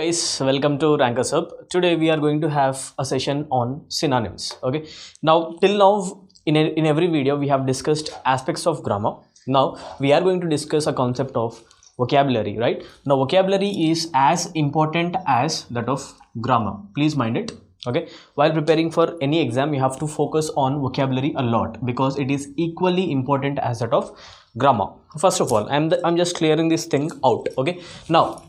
Guys, welcome to Rankers Hub. Today we are going to have a session on synonyms. Okay, now till now in every video we have discussed aspects of grammar. Now we are going to discuss a concept of vocabulary, right? Now vocabulary is as important as that of grammar. Please mind it. Okay, while preparing for any exam you have to focus on vocabulary a lot because it is equally important as that of grammar. First of all, I'm just clearing this thing out. Okay, now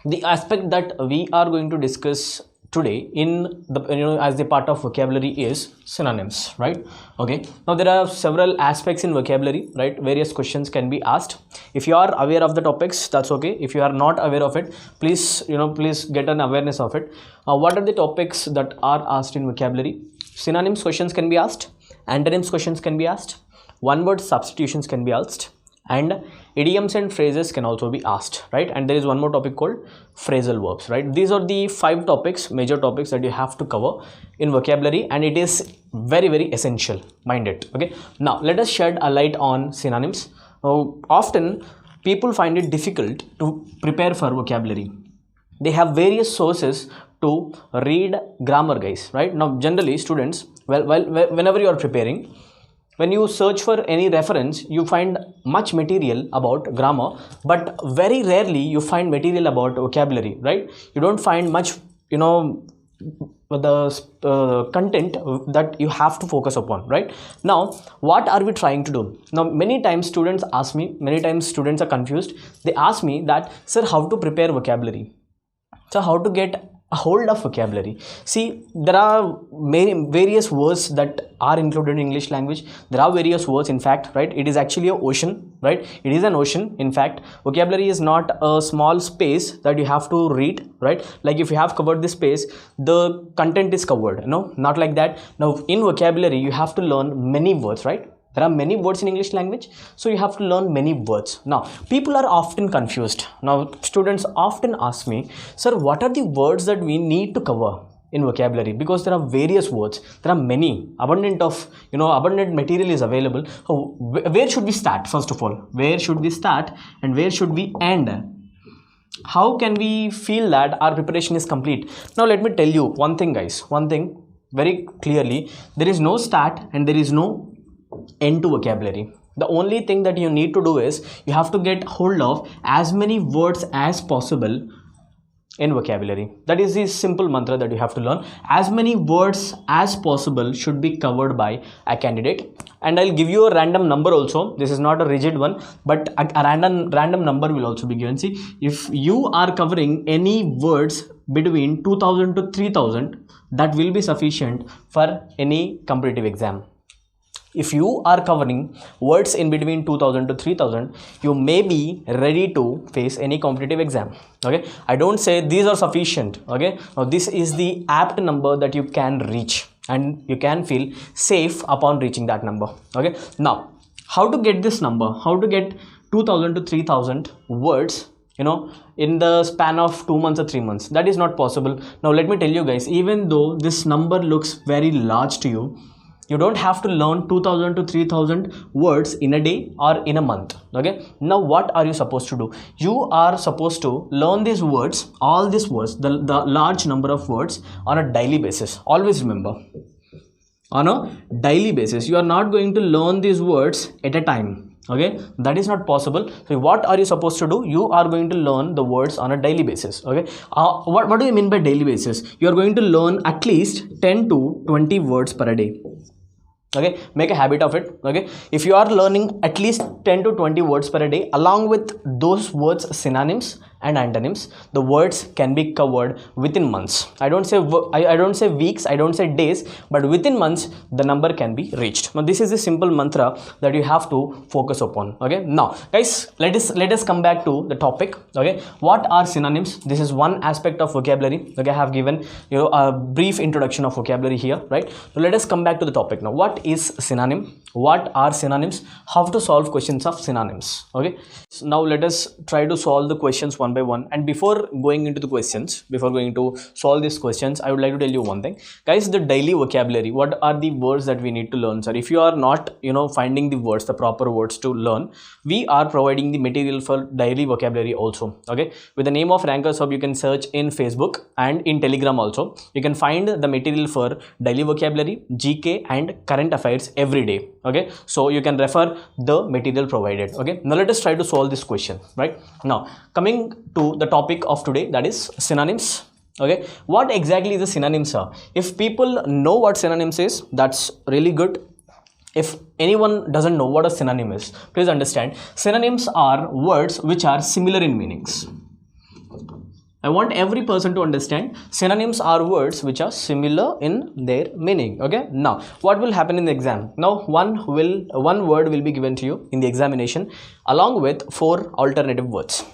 the aspect that we are going to discuss today in the as the part of vocabulary is synonyms, right? Okay, now there are several aspects in vocabulary, right? Various questions can be asked. If you are aware of the topics, that's okay. If you are not aware of it, please please get an awareness of it. What are the topics that are asked in vocabulary? Synonyms questions can be asked, antonyms questions can be asked, one word substitutions can be asked, and idioms and phrases can also be asked, right? And there is one more topic called phrasal verbs, right? These are the 5 topics, major topics that you have to cover in vocabulary, and it is very essential. Mind it. Okay, now let us shed a light on synonyms. Often people find it difficult to prepare for vocabulary. They have various sources to read grammar, guys, right? Now generally students, whenever you are preparing, when you search for any reference, you find much material about grammar, but very rarely you find material about vocabulary, right? You don't find much, the content that you have to focus upon, right? Now, what are we trying to do? Now, many times students ask me, many times students are confused. They ask me that, sir, how to prepare vocabulary? So, how to get a hold of vocabulary? See, there are various words that are included in English language. There are various words, in fact, right? It is actually an ocean, right? It is an ocean. In fact, vocabulary is not a small space that you have to read, right? Like if you have covered this space, the content is covered. No, not like that. Now, in vocabulary, you have to learn many words, right? There are many words in English language, so you have to learn many words. Now, people are often confused. Now, students often ask me, sir, what are the words that we need to cover in vocabulary? Because there are various words. There are many. Abundant material is available. Where should we start, first of all? Where should we start and where should we end? How can we feel that our preparation is complete? Now, let me tell you one thing, guys. One thing very clearly. There is no start and there is no end to vocabulary. The only thing that you need to do is you have to get hold of as many words as possible in vocabulary. That is the simple mantra that you have to learn. As many words as possible should be covered by a candidate, and I'll give you a random number also. This is not a rigid one, but a random number will also be given. See, if you are covering any words between 2000 to 3000, that will be sufficient for any competitive exam. If you are covering words in between 2000 to 3000, you may be ready to face any competitive exam. Okay, I don't say these are sufficient. Okay, now this is the apt number that you can reach and you can feel safe upon reaching that number. Okay, now how to get this number? How to get 2000 to 3000 words in the span of 2 months or 3 months? That is not possible. Now let me tell you guys, even though this number looks very large to you, you don't have to learn 2000 to 3000 words in a day or in a month. Okay, now what are you supposed to do? You are supposed to learn these words, all these words, the large number of words on a daily basis. Always remember, on a daily basis. You are not going to learn these words at a time. Okay, that is not possible. So what are you supposed to do? You are going to learn the words on a daily basis. Okay, what do you mean by daily basis? You are going to learn at least 10 to 20 words per day. Okay, make a habit of it. Okay, if you are learning at least 10 to 20 words per day, along with those words synonyms and antonyms, the words can be covered within months. I don't say weeks, I don't say days, but within months the number can be reached. Now this is a simple mantra that you have to focus upon. Okay, now guys, let us come back to the topic. Okay, what are synonyms? This is one aspect of vocabulary. Okay, I have given a brief introduction of vocabulary here, right? So let us come back to the topic now. What is synonym? What are synonyms? How to solve questions of synonyms? Okay, so now let us try to solve the questions one one by one. And before going into the questions, before going to solve these questions, I would like to tell you one thing, guys. The daily vocabulary, what are the words that we need to learn, sir? If you are not finding the words, the proper words to learn, we are providing the material for daily vocabulary also. Okay, with the name of Rankers Hub, you can search in Facebook and in Telegram also. You can find the material for daily vocabulary, GK and current affairs every day. Okay, so you can refer the material provided. Okay, now let us try to solve this question. Right now, coming to the topic of today, that is synonyms. Okay, what exactly is the synonyms, sir? If people know what synonyms is, that's really good. If anyone doesn't know what a synonym is, please understand, synonyms are words which are similar in meanings. I want every person to understand, synonyms are words which are similar in their meaning. Okay, now what will happen in the exam? Now one word will be given to you in the examination along with 4 alternative words.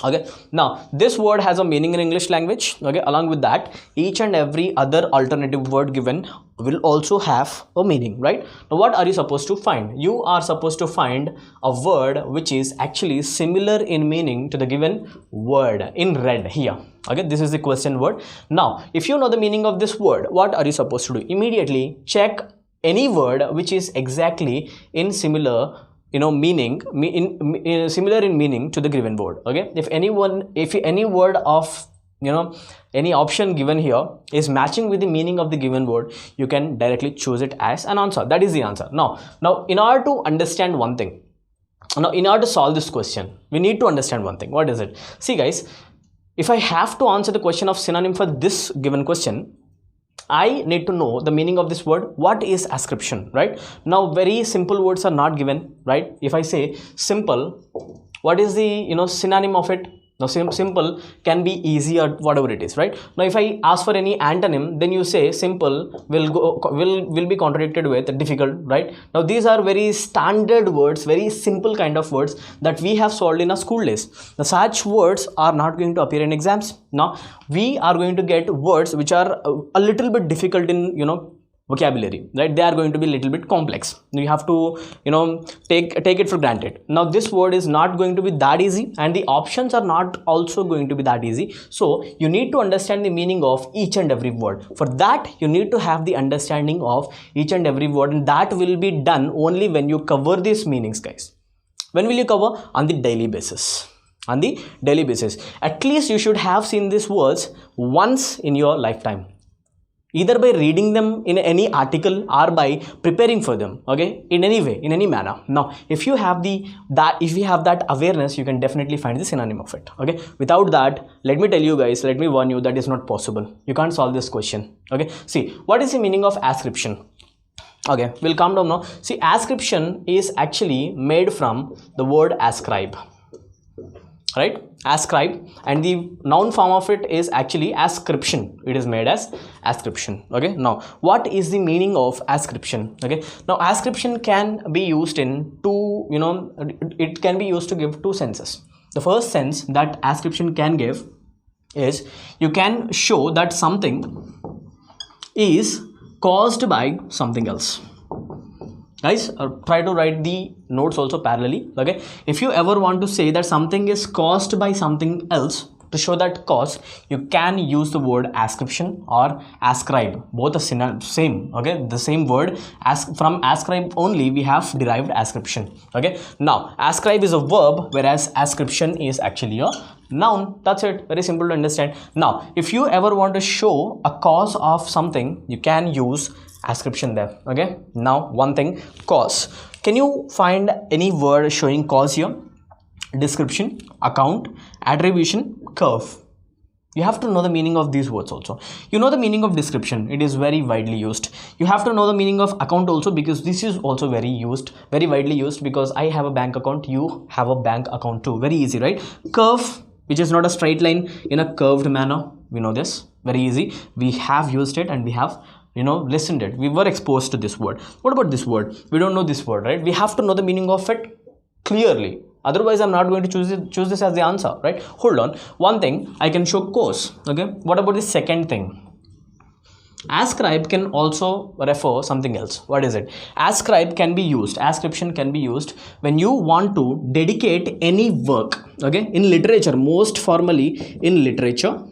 Okay, now this word has a meaning in English language. Okay, along with that, each and every other alternative word given will also have a meaning. Right now, what are you supposed to find? You are supposed to find a word which is actually similar in meaning to the given word in red here. Okay, this is the question word. Now if you know the meaning of this word, what are you supposed to do? Immediately check any word which is exactly in similar meaning, similar in meaning to the given word. Okay, if any word of any option given here is matching with the meaning of the given word, you can directly choose it as an answer. That is the answer. Now in order to understand one thing, now in order to solve this question, we need to understand one thing. What is it? See guys, if I have to answer the question of synonym for this given question, I need to know the meaning of this word. What is ascription? Right now, very simple words are not given. Right, if I say simple, what is the synonym of it? Now simple can be easy or whatever it is. Right now, if I ask for any antonym, then you say simple will be contradicted with difficult. Right now, these are very standard words, very simple kind of words that we have solved in our school days. Now such words are not going to appear in exams. Now we are going to get words which are a little bit difficult in vocabulary. Right, they are going to be a little bit complex. You have to take it for granted. Now this word is not going to be that easy, and the options are not also going to be that easy. So you need to understand the meaning of each and every word. For that, you need to have the understanding of each and every word, and that will be done only when you cover these meanings, guys. When will you cover? On the daily basis. On the daily basis, at least you should have seen these words once in your lifetime, either by reading them in any article or by preparing for them. Okay, in any way, in any manner. Now if you have that awareness, you can definitely find the synonym of it. Okay, without that, let me tell you guys, let me warn you, that is not possible. You can't solve this question. Okay, see, what is the meaning of ascription? Okay, we'll come down now. See, ascription is actually made from the word ascribe. Right, ascribe, and the noun form of it is actually ascription. It is made as ascription. Okay, now what is the meaning of ascription? Okay, now ascription can be used in two, it can be used to give 2 senses. The first sense that ascription can give is you can show that something is caused by something else. Guys, try to write the notes also parallelly. Okay, if you ever want to say that something is caused by something else, to show that cause, you can use the word ascription or ascribe. Both are same. Okay, the same word. From ascribe only we have derived ascription. Okay, now ascribe is a verb, whereas ascription is actually a noun. That's it. Very simple to understand. Now if you ever want to show a cause of something, you can use ascription there. Okay, now one thing, cause. Can you find any word showing cause here? Description, account, attribution, curve. You have to know the meaning of these words also. You know the meaning of description, it is very widely used. You have to know the meaning of account also, because this is also very widely used, because I have a bank account, you have a bank account too. Very easy, right? Curve, which is not a straight line, in a curved manner. We know this, very easy. We have used it and we have listened it. We were exposed to this word. What about this word? We don't know this word, right? We have to know the meaning of it clearly. Otherwise, I'm not going to choose this as the answer, right? Hold on. One thing, I can show cause. Okay. What about the second thing? Ascribe can also refer something else. What is it? Ascribe can be used, ascription can be used when you want to dedicate any work, okay, in literature, most formally in literature,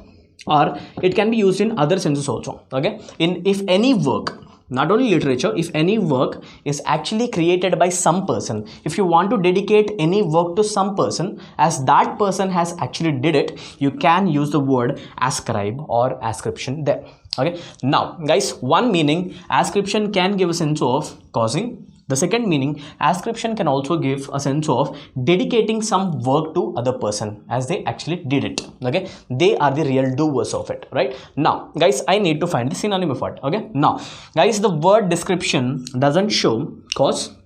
or it can be used in other senses also, okay, in if any work, not only literature, if any work is actually created by some person, if you want to dedicate any work to some person, as that person has actually did it, you can use the word ascribe or ascription there. Okay, now guys, one meaning, ascription can give a sense of causing. The second meaning, ascription can also give a sense of dedicating some work to other person as they actually did it. Okay, they are the real doers of it, right? Now guys, I need to find the synonym of it. Okay, now guys, the word description doesn't show cause,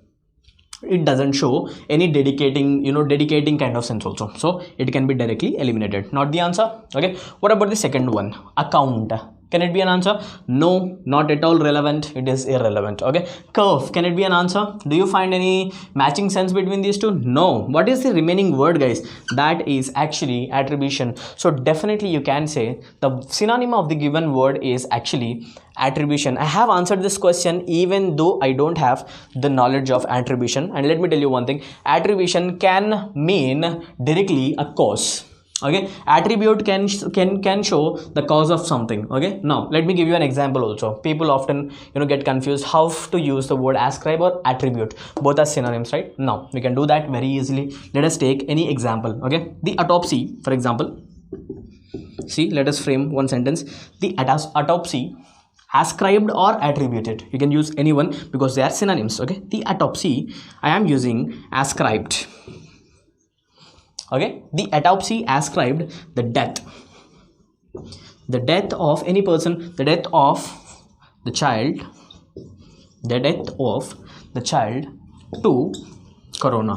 it doesn't show any dedicating, dedicating kind of sense also, so it can be directly eliminated, not the answer. Okay, what about the second one, account? Can it be an answer? No, not at all relevant. It is irrelevant. Okay, curve, can it be an answer? Do you find any matching sense between these two? No. What is the remaining word, guys? That is actually attribution. So definitely you can say the synonym of the given word is actually attribution. I have answered this question even though I don't have the knowledge of attribution, and let me tell you one thing, attribution can mean directly a cause. Okay, attribute can show the cause of something. Okay, now let me give you an example also. People often get confused how to use the word ascribe or attribute, both are synonyms, right? Now we can do that very easily. Let us take any example. Okay, the autopsy, for example. See, let us frame one sentence. The autopsy ascribed or attributed, you can use any one because they are synonyms. Okay, the autopsy, I am using ascribed. Okay, the autopsy ascribed the death of any person, the death of the child to corona.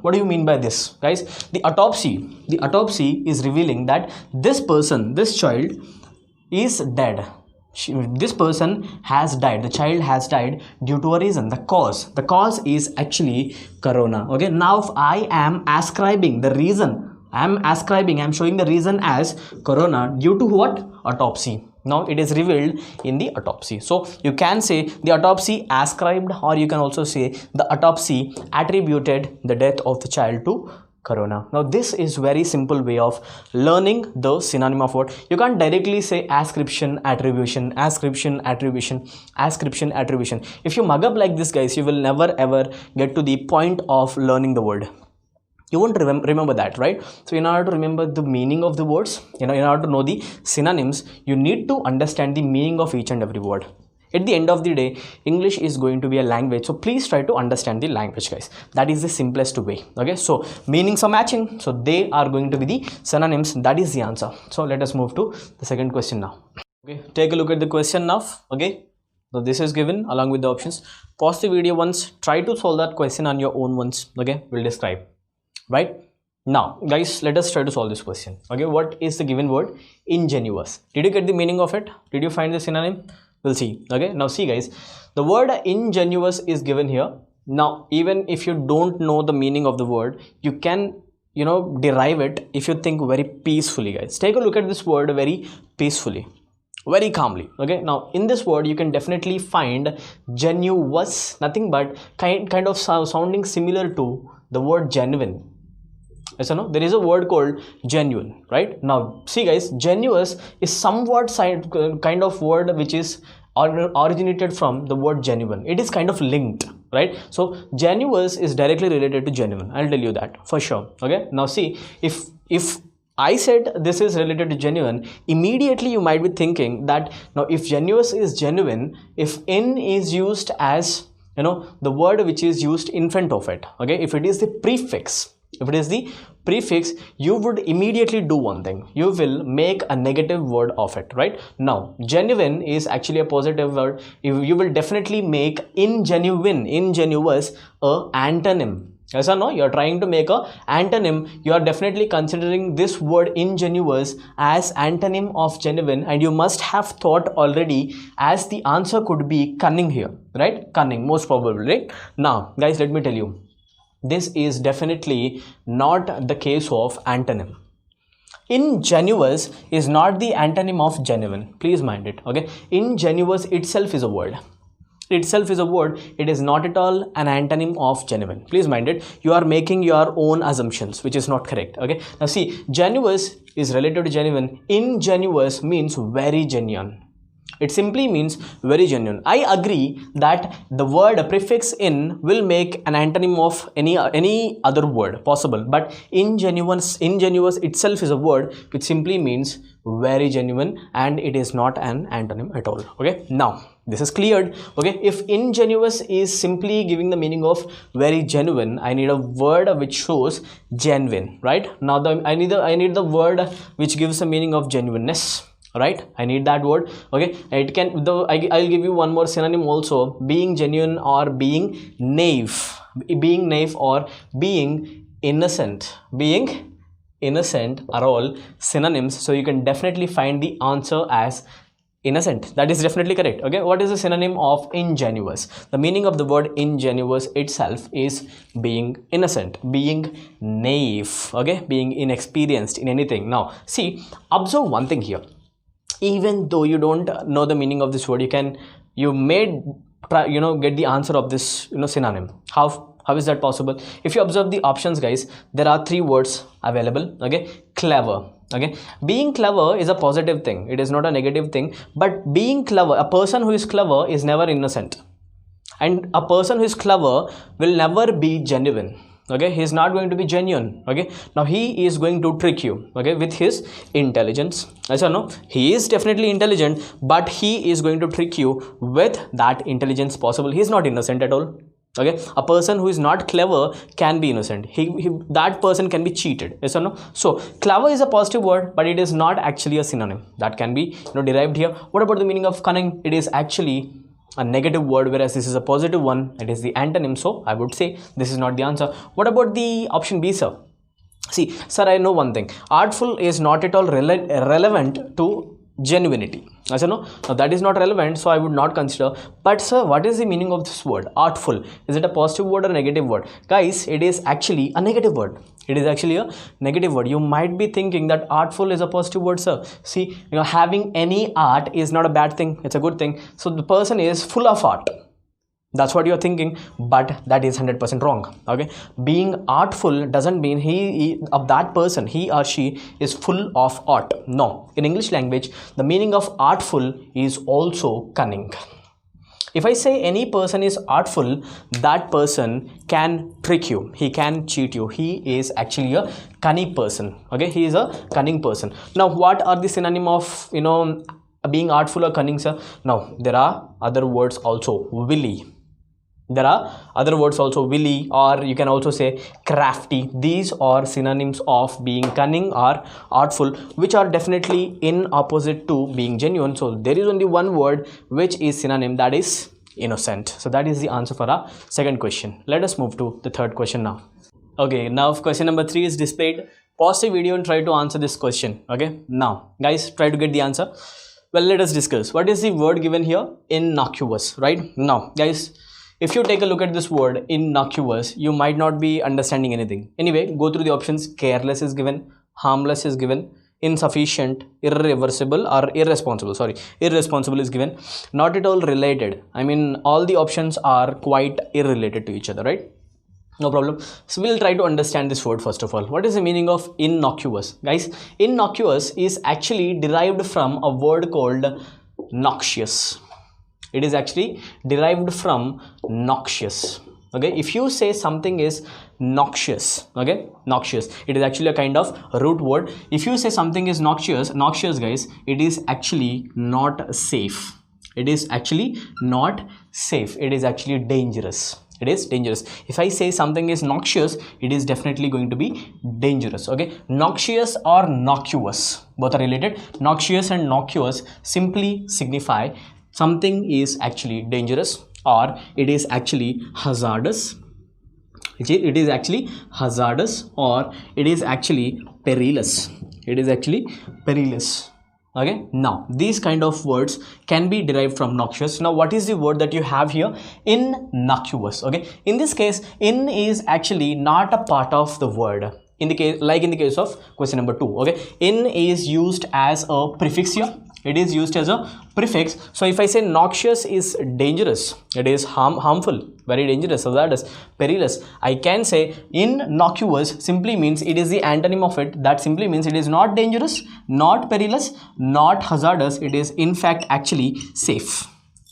What do you mean by this, guys? The autopsy is revealing that this person, this child is dead. This person has died, the child has died due to a reason. The cause is actually corona. Okay, now I am ascribing the reason, I'm showing the reason as corona due to what? Autopsy. Now it is revealed in the autopsy. So you can say the autopsy ascribed, or you can also say the autopsy attributed the death of the child to corona. Now this is very simple way of learning the synonym of word. You can't directly say ascription, attribution, ascription, attribution, ascription, attribution. If you mug up like this, guys, you will never ever get to the point of learning the word. You won't remember that, right? So in order to remember the meaning of the words, in order to know the synonyms, you need to understand the meaning of each and every word. At the end of the day, English is going to be a language, so please try to understand the language, guys. That is the simplest way. Okay, so meanings are matching, so they are going to be the synonyms. That is the answer. So let us move to the second question now. Okay, take a look at the question now. Okay, so this is given along with the options. Pause the video once, try to solve that question on your own once. Okay, we'll describe. Right now, guys, let us try to solve this question. Okay, what is the given word? Ingenuous. Did you get the meaning of it? Did you find the synonym? We'll see. Okay, now see, guys, the word ingenuous is given here. Now even if you don't know the meaning of the word, you can derive it if you think very peacefully, guys. Take a look at this word very peacefully, very calmly. Okay, now in this word you can definitely find genuous, nothing but kind of sounding similar to the word genuine. Yes or no? There is a word called genuine, right? Now see, guys, genuous is somewhat kind of word which is originated from the word genuine. It is kind of linked, right? So genuous is directly related to genuine. I'll tell you that for sure. Okay, now see, if I said this is related to genuine, immediately you might be thinking that now if genuous is genuine, if in is used as the word which is used in front of it, okay, if it is the prefix, you would immediately do one thing. You will make a negative word of it, right? Now genuine is actually a positive word. You will definitely make ingenuous a antonym. Yes or no? You are trying to make a antonym. You are definitely considering this word ingenuous as antonym of genuine, and you must have thought already as the answer could be cunning here, right? Cunning, most probably, right? Now guys, let me tell you, this is definitely not the case of antonym. Ingenuous is not the antonym of genuine. Please mind it. Okay, ingenuous itself is a word. Itself is a word. It is not at all an antonym of genuine. Please mind it. You are making your own assumptions, which is not correct. Okay, now see, genuous is related to genuine. Ingenuous means very genuine. It simply means very genuine. I agree that the word prefix in will make an antonym of any other word possible, but ingenuous itself is a word which simply means very genuine, and it is not an antonym at all. Okay, now this is cleared. Okay, if ingenuous is simply giving the meaning of very genuine, I need a word which shows genuine, right? Now I need the word which gives the meaning of genuineness, right? I need that word. Okay, it can I'll give you one more synonym also: being genuine or being naive or being innocent. Being innocent are all synonyms, so you can definitely find the answer as innocent. That is definitely correct. Okay, what is the synonym of ingenuous? The meaning of the word ingenuous itself is being innocent, being naive, okay, being inexperienced in anything. Now see, observe one thing here. Even though you don't know the meaning of this word, you may try, get the answer of this synonym. How is that possible? If you observe the options, guys, there are 3 words available. Okay, clever. Okay, being clever is a positive thing, it is not a negative thing. But being clever, a person who is clever is never innocent, and a person who is clever will never be genuine. Okay, he is not going to be genuine. Okay, now he is going to trick you, okay, with his intelligence. Yes or no? He is definitely intelligent, but he is going to trick you with that intelligence possible. He is not innocent at all. Okay, a person who is not clever can be innocent. That person can be cheated. Yes or no? So clever is a positive word, but it is not actually a synonym that can be derived here. What about the meaning of cunning? It is actually a negative word, whereas this is a positive one. It is the antonym, so I would say this is not the answer. What about the option B, sir? See, sir, I know one thing. Artful is not at all relevant to genuinity. I said no, that is not relevant, so I would not consider. But sir, what is the meaning of this word artful? Is it a positive word or a negative word? Guys, it is actually a negative word. It is actually a negative word. You might be thinking that artful is a positive word, sir. See, having any art is not a bad thing, it's a good thing. So the person is full of art, that's what you're thinking, but that is 100% wrong. Okay, being artful doesn't mean that person, he or she is full of art. No, in English language the meaning of artful is also cunning. If I say any person is artful, that person can trick you, he can cheat you, he is actually a cunning person. Okay, he is a cunning person. Now what are the synonym of being artful or cunning, sir? Now there are other words also. Wily. There are other words also, wily, or you can also say crafty. These are synonyms of being cunning or artful, which are definitely in opposite to being genuine. So there is only one word which is synonym, that is innocent. So that is the answer for our second question. Let us move to the third question now. Okay, now question number 3 is displayed. Pause the video and try to answer this question. Okay, now guys, try to get the answer. Well, let us discuss. What is the word given here? Innocuous, right? Now guys, if you take a look at this word innocuous, you might not be understanding anything. Anyway, go through the options. Careless is given, harmless is given, insufficient, irreversible or irresponsible, irresponsible is given, not at all related. I mean, all the options are quite irrelated to each other, right? No problem. So we'll try to understand this word first of all. What is the meaning of innocuous? Guys, innocuous is actually derived from a word called noxious. It is actually derived from noxious. Okay, if you say something is noxious, okay, noxious, it is actually a kind of root word. If you say something is noxious guys, it is actually not safe. It is actually not safe. It is actually dangerous. It is dangerous. If I say something is noxious, it is definitely going to be dangerous. Okay, noxious or nocuous, both are related. Noxious and nocuous simply signify something is actually dangerous, or it is actually hazardous. It is actually hazardous, or it is actually perilous. It is actually perilous. Okay, now these kind of words can be derived from noxious. Now what is the word that you have here? Innocuous. Okay, in this case, in is actually not a part of the word. in the case of question number 2. Okay, in is used as a prefix here. It is used as a prefix. So if I say noxious is dangerous, it is harmful, very dangerous, hazardous, perilous, I can say innocuous simply means it is the antonym of it. That simply means it is not dangerous, not perilous, not hazardous. It is in fact actually safe.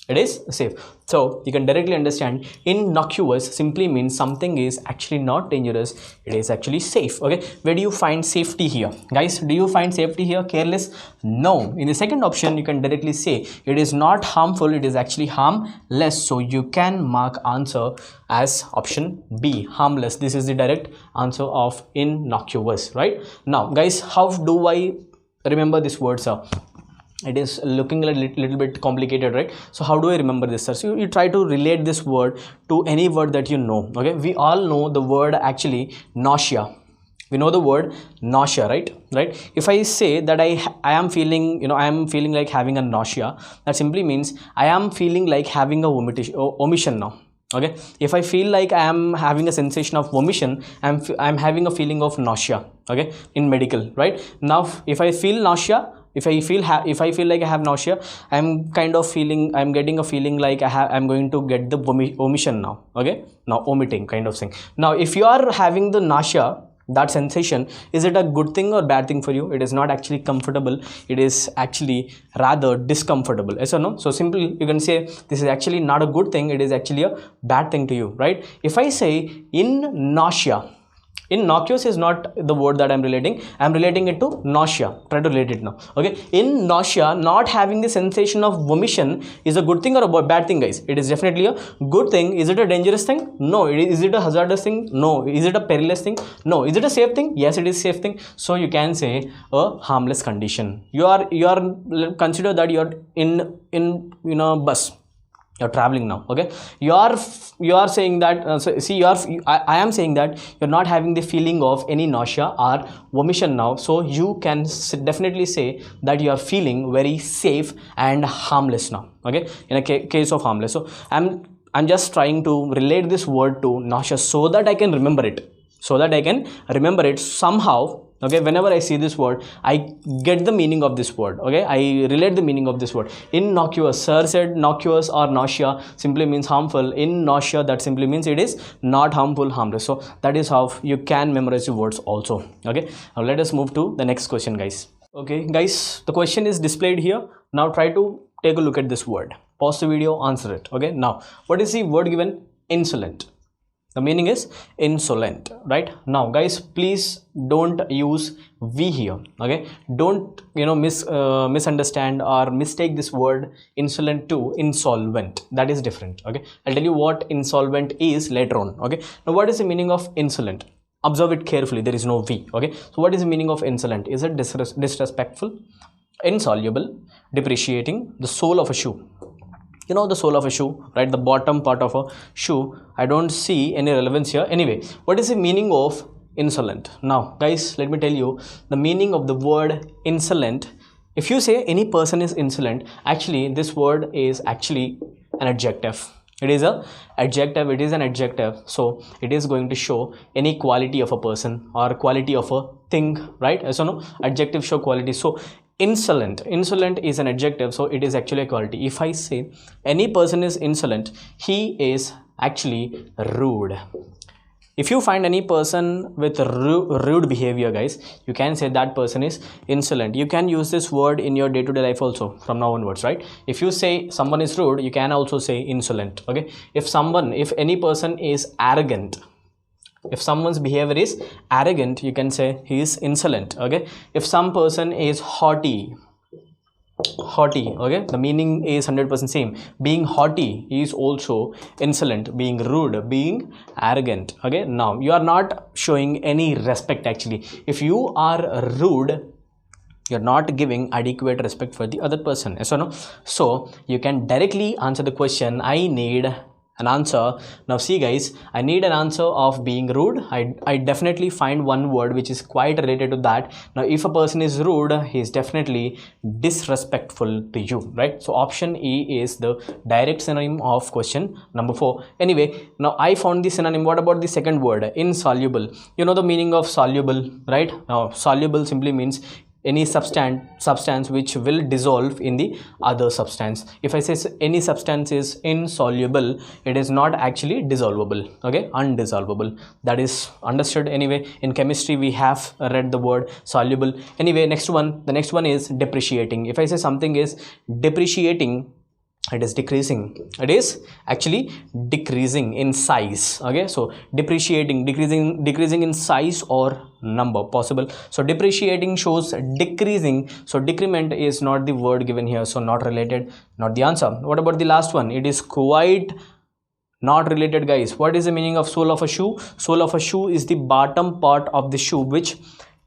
It is safe. So you can directly understand innocuous simply means something is actually not dangerous, it is actually safe. Okay, where do you find safety here, guys? Do you find safety here? Careless? No. In the second option you can directly say it is not harmful, it is actually harmless. So you can mark answer as option B, harmless. This is the direct answer of innocuous, right? Now guys, how do I remember this word, sir? It is looking a little bit complicated, right? So how do I remember this, sir? So you try to relate this word to any word that you know. Okay, we all know the word actually nausea. We know the word nausea, right? If I say that I am feeling, I am feeling like having a nausea, that simply means I am feeling like having a omission now. Okay, if I feel like I am having a sensation of vomition, I'm having a feeling of nausea. Okay, in medical, right? Now if I feel nausea, if I feel like I have nausea, I'm getting a feeling like I'm going to get the omission now. Okay, now omitting kind of thing. Now if you are having the nausea, that sensation, is it a good thing or bad thing for you? It is not actually comfortable, it is actually rather discomfortable, yes or no? So simply you can say this is actually not a good thing, it is actually a bad thing to you, right? If I say in nausea, innocuous is not the word that I'm relating it to nausea. Try to relate it now. Okay, in nausea, not having the sensation of vomition is a good thing or a bad thing, guys? It is definitely a good thing. Is it a dangerous thing? No. Is it a hazardous thing? No. Is it a perilous thing? No. Is it a safe thing? Yes, it is safe thing. So you can say a harmless condition. You are consider that you are in a bus. You're traveling now. Okay, you are saying that I am saying that you're not having the feeling of any nausea or vomition now, so you can definitely say that you are feeling very safe and harmless now. Okay, in a case of harmless. So I'm just trying to relate this word to nausea so that I can remember it, somehow. Okay, whenever I see this word, I get the meaning of this word. Okay, I relate the meaning of this word. Innocuous, sir said nocuous or nausea simply means harmful. In nausea, that simply means it is not harmful, harmless. So that is how you can memorize the words also. Okay, now let us move to the next question, guys. Okay guys, the question is displayed here. Now try to take a look at this word. Pause the video, answer it. Okay, now what is the word given? Insolent. The meaning is insolent, right? Now guys, please don't use V here. Okay, don't misunderstand or mistake this word insolent to insolvent. That is different. Okay, I'll tell you what insolvent is later on. Okay, now what is the meaning of insolent? Observe it carefully, there is no V. Okay, so what is the meaning of insolent? Is it disrespectful, insoluble, depreciating, the sole of a shoe? You know the sole of a shoe, right? The bottom part of a shoe. I don't see any relevance here. Anyway, what is the meaning of insolent? Now guys, let me tell you the meaning of the word insolent. If you say any person is insolent, actually this word is actually an adjective. It is an adjective. So it is going to show any quality of a person or quality of a thing, right? So no, adjective show quality. So insolent is an adjective, so it is actually a quality. If I say any person is insolent, he is actually rude. If you find any person with rude behavior, guys, you can say that person is insolent. You can use this word in your day-to-day life also from now onwards, right? If you say someone is rude, you can also say insolent. Okay, if any person is arrogant, if someone's behavior is arrogant, you can say he is insolent. Okay, if some person is haughty, okay, the meaning is 100% same. Being haughty is also insolent. Being rude, being arrogant. Okay, now you are not showing any respect. Actually, if you are rude, you're not giving adequate respect for the other person, yes or no? So you can directly answer the question, I need an answer. Now see guys, I need an answer of being rude. I definitely find one word which is quite related to that. Now if a person is rude, he is definitely disrespectful to you, right? So option E is the direct synonym of question number 4. Anyway, now I found the synonym. What about the second word, insoluble? You know the meaning of soluble, right? Now soluble simply means any substance which will dissolve in the other substance. If I say any substance is insoluble, it is not actually dissolvable, okay, undissolvable. That is understood. Anyway, in chemistry we have read the word soluble. Anyway, the next one is depreciating. If I say something is depreciating, it is decreasing. It is actually decreasing in size, okay? So depreciating, decreasing in size or number, possible. So depreciating shows decreasing, so decrement is not the word given here, so not related, not the answer. What about the last one? It is quite not related, guys. What is the meaning of sole of a shoe? Sole of a shoe is the bottom part of the shoe which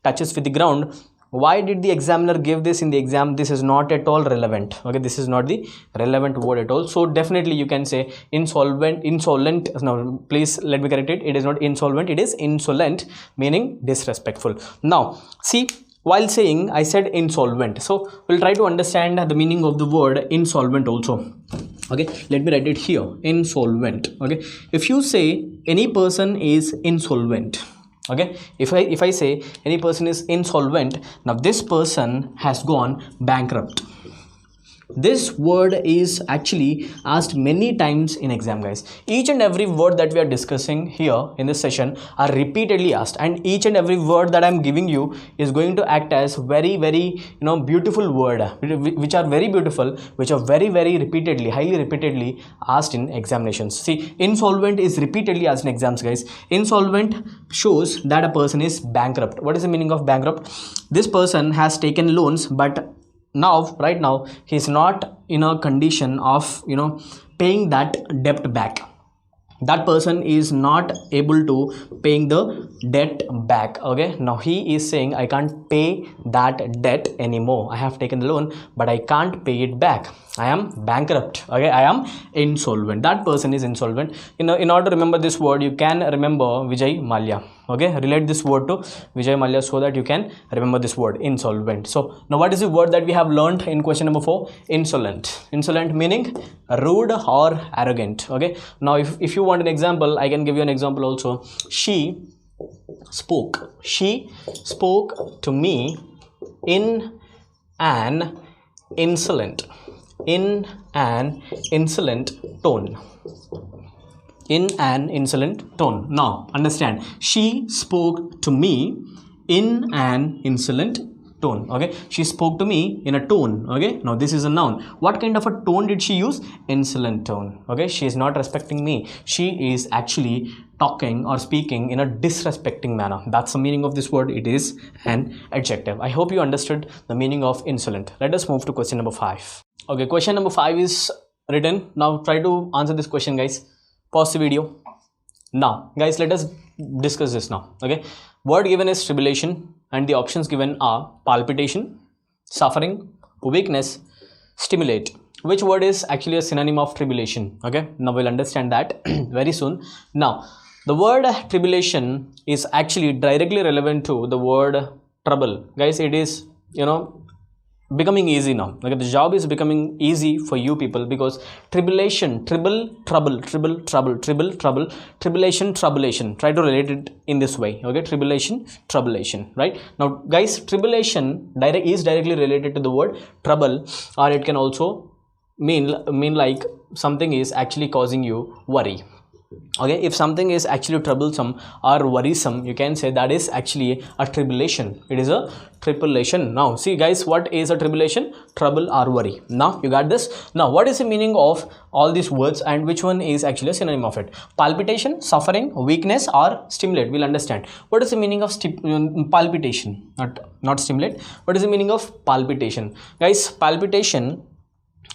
touches with the ground. Why did the examiner give this in the exam? This is not at all relevant, okay? This is not the relevant word at all. So definitely you can say insolvent. No, please let me correct it. It is not insolvent, it is insolent, meaning disrespectful. Now see, while saying, I said insolvent, so we'll try to understand the meaning of the word insolvent also, okay? Let me write it here, insolvent, okay? If you say any person is insolvent, okay, if I say any person is insolvent, now this person has gone bankrupt. This word is actually asked many times in exam, guys. Each and every word that we are discussing here in this session are repeatedly asked, and each and every word that I'm giving you is going to act as very beautiful word, which are very beautiful, which are very repeatedly, highly repeatedly asked in examinations. See, insolvent is repeatedly asked in exams, guys. Insolvent shows that a person is bankrupt. What is the meaning of bankrupt? This person has taken loans, but right now he's not in a condition of paying that debt back. That person is not able to paying the debt back, okay? Now he is saying, I can't pay that debt anymore. I have taken the loan, but I can't pay it back. I am bankrupt, okay? I am insolvent. That person is insolvent. In order to remember this word, you can remember Vijay Mallya, okay? Relate this word to Vijay Mallya so that you can remember this word, insolvent. So now what is the word that we have learned in question number 4? Insolent. Insolent meaning rude or arrogant, okay? Now if you want an example, I can give you an example also. She spoke to me in an insolent tone. In an insolent tone. Now understand, she spoke to me in an insolent tone, okay? She spoke to me in a tone, okay? Now this is a noun. What kind of a tone did she use? Insolent tone, okay? She is not respecting me. She is actually talking or speaking in a disrespecting manner. That's the meaning of this word. It is an adjective. I hope you understood the meaning of insolent. Let us move to question number 5. Okay, question number 5 is written. Now try to answer this question, guys. Pause the video. Now guys, let us discuss this now, okay? Word given is tribulation, and the options given are palpitation, suffering, weakness, stimulate. Which word is actually a synonym of tribulation? Okay, now we'll understand that very soon. Now the word tribulation is actually directly relevant to the word trouble, guys. It is becoming easy now. Okay, the job is becoming easy for you people, because tribulation, troublation, troublation. Try to relate it in this way, okay? Tribulation, troublation, right? Now guys, tribulation is directly related to the word trouble, or it can also mean like something is actually causing you worry. Okay, if something is actually troublesome or worrisome, you can say that is actually a tribulation. It is a tribulation. Now see guys, what is a tribulation? Trouble or worry. Now you got this. Now what is the meaning of all these words, and which one is actually a synonym of it? Palpitation, suffering, weakness, or stimulate. We'll understand. What is the meaning of palpitation? Not stimulate. What is the meaning of palpitation? Guys, palpitation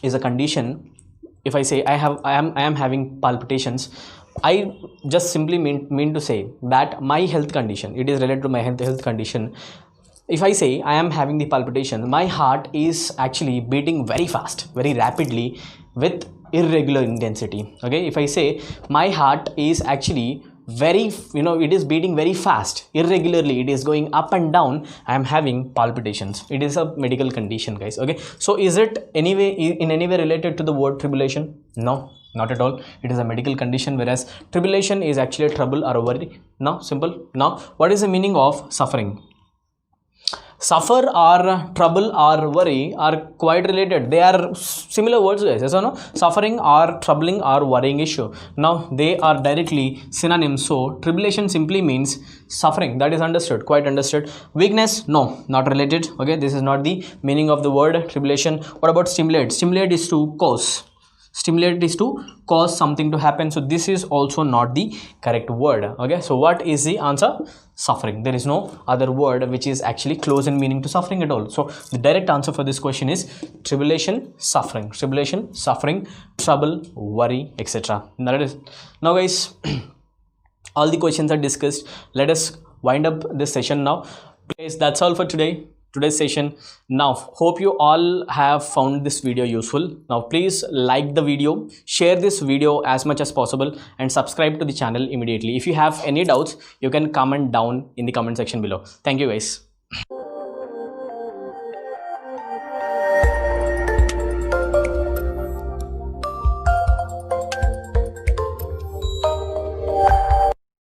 is a condition. If I say I am having palpitations, I just simply mean to say that my health condition, it is related to my health condition. If I say I am having the palpitation, my heart is actually beating very fast, very rapidly, with irregular intensity. Okay, if I say my heart is actually very, it is beating very fast, irregularly, it is going up and down, I am having palpitations. It is a medical condition, guys. Okay, so is it in any way related to the word tribulation? No, not at all. It is a medical condition, whereas tribulation is actually a trouble or a worry. Now, simple. Now, what is the meaning of suffering? Suffer or trouble or worry are quite related. They are similar words, guys. Yes or no? Suffering or troubling or worrying issue. Now they are directly synonyms. So tribulation simply means suffering. That is understood, quite understood. Weakness, no, not related. Okay, this is not the meaning of the word tribulation. What about stimulate? Stimulate is to cause. Stimulate is to cause something to happen. So this is also not the correct word. Okay, so what is the answer? Suffering. There is no other word which is actually close in meaning to suffering at all. So the direct answer for this question is tribulation, suffering. Tribulation, suffering, trouble, worry, etc. That is. Now guys, all the questions are discussed. Let us wind up this session now. Guys, that's all for today's session. Now hope you all have found this video useful. Now please like the video, share this video as much as possible, and subscribe to the channel immediately. If you have any doubts, you can comment down in the comment section below. Thank you guys.